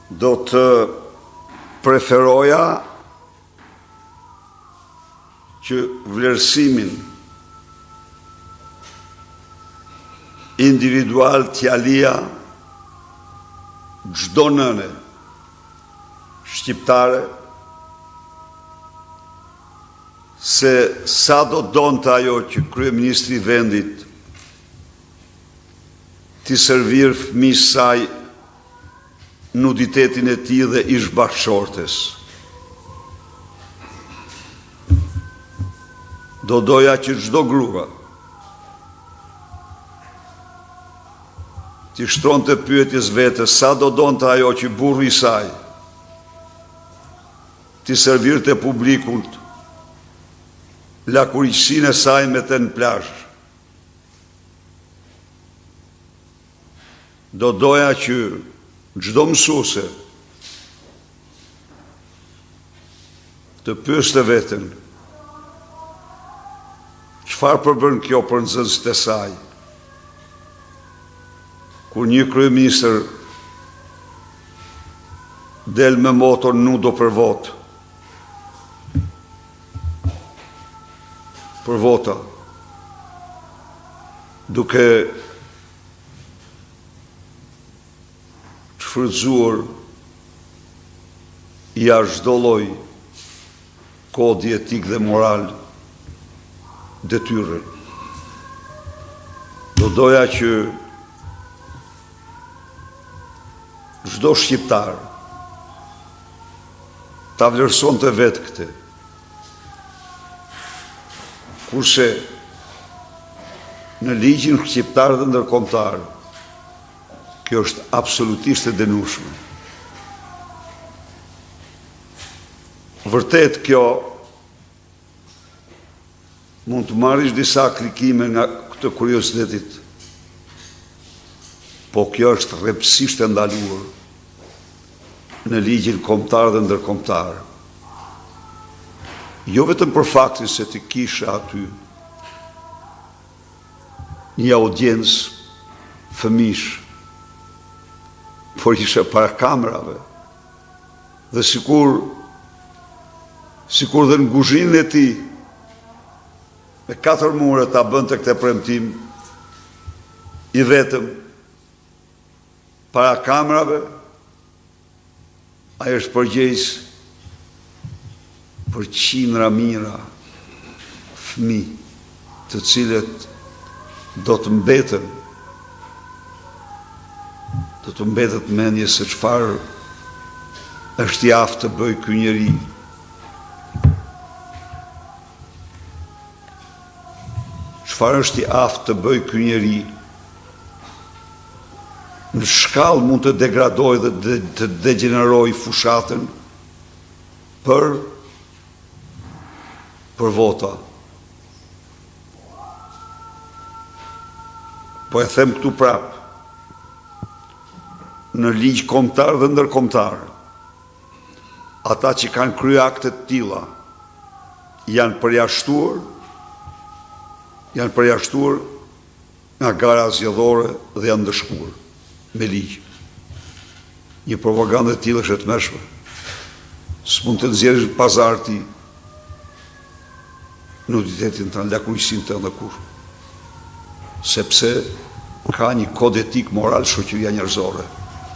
do të preferoja që vlerësimin individual t'jalia çdo nëne shqiptare se sa do donte ajo që kryeministri i vendit t'i servir fëmijës saj nuditetin e tij dhe ish bashkëshortes. Do doja që çdo grua t'i shtronte pyetjes vetes sa do donte ajo që burri i saj t'i servirte publikut lakuriqësinë e saj me të në plazh. Do doja që çdo mësuese të pyeste veten çfarë përbën kjo për nxënësit e saj, kur një kryeministër del me motor nudo për votë, për vota, duke shfrytzuar jashtë çdo lloj kodi etik dhe moral detyrën. Do doja që çdo shqiptar ta vlerësonte vetë këtë. Kurse në ligjin shqiptar dhe ndërkombëtar, kjo është absolutisht e dënueshme. Vërtet kjo mund të marrësh disa klikime nga këtë kuriozitetit, po kjo është rreptësisht e ndaluar në ligjin kombëtar dhe ndërkombëtar. Jo vetëm për faktin se ti kisha aty një audiencë fëmish, por ishe para kamerave, dhe sikur dhe në kuzhinën e tij me 4 mure ta bënte këtë premtim i vetëm para kamerave, ai është përgjegjës për qindra mijëra fëmijë të cilët do të mbetet mendje se çfarë është i aftë të bëjë ky njeri. Çfarë është i aftë të bëjë ky njeri? Në shkallë mund të degradojë dhe të degenerojë fushatën për vota. Po e them këtu prap, në ligj kombëtar dhe ndërkombëtar, ata që kanë kryer akte të tilla janë përjashtuar nga gara zgjedhore dhe janë ndëshkuar me ligj. Një propagandë e tillë është e tmerrshme. S'mund të nxjerrësh në pazar ti nuditetin të lakuriqësinë tënde kur. Sepse ka një kod etik moral shoqëria njerëzore.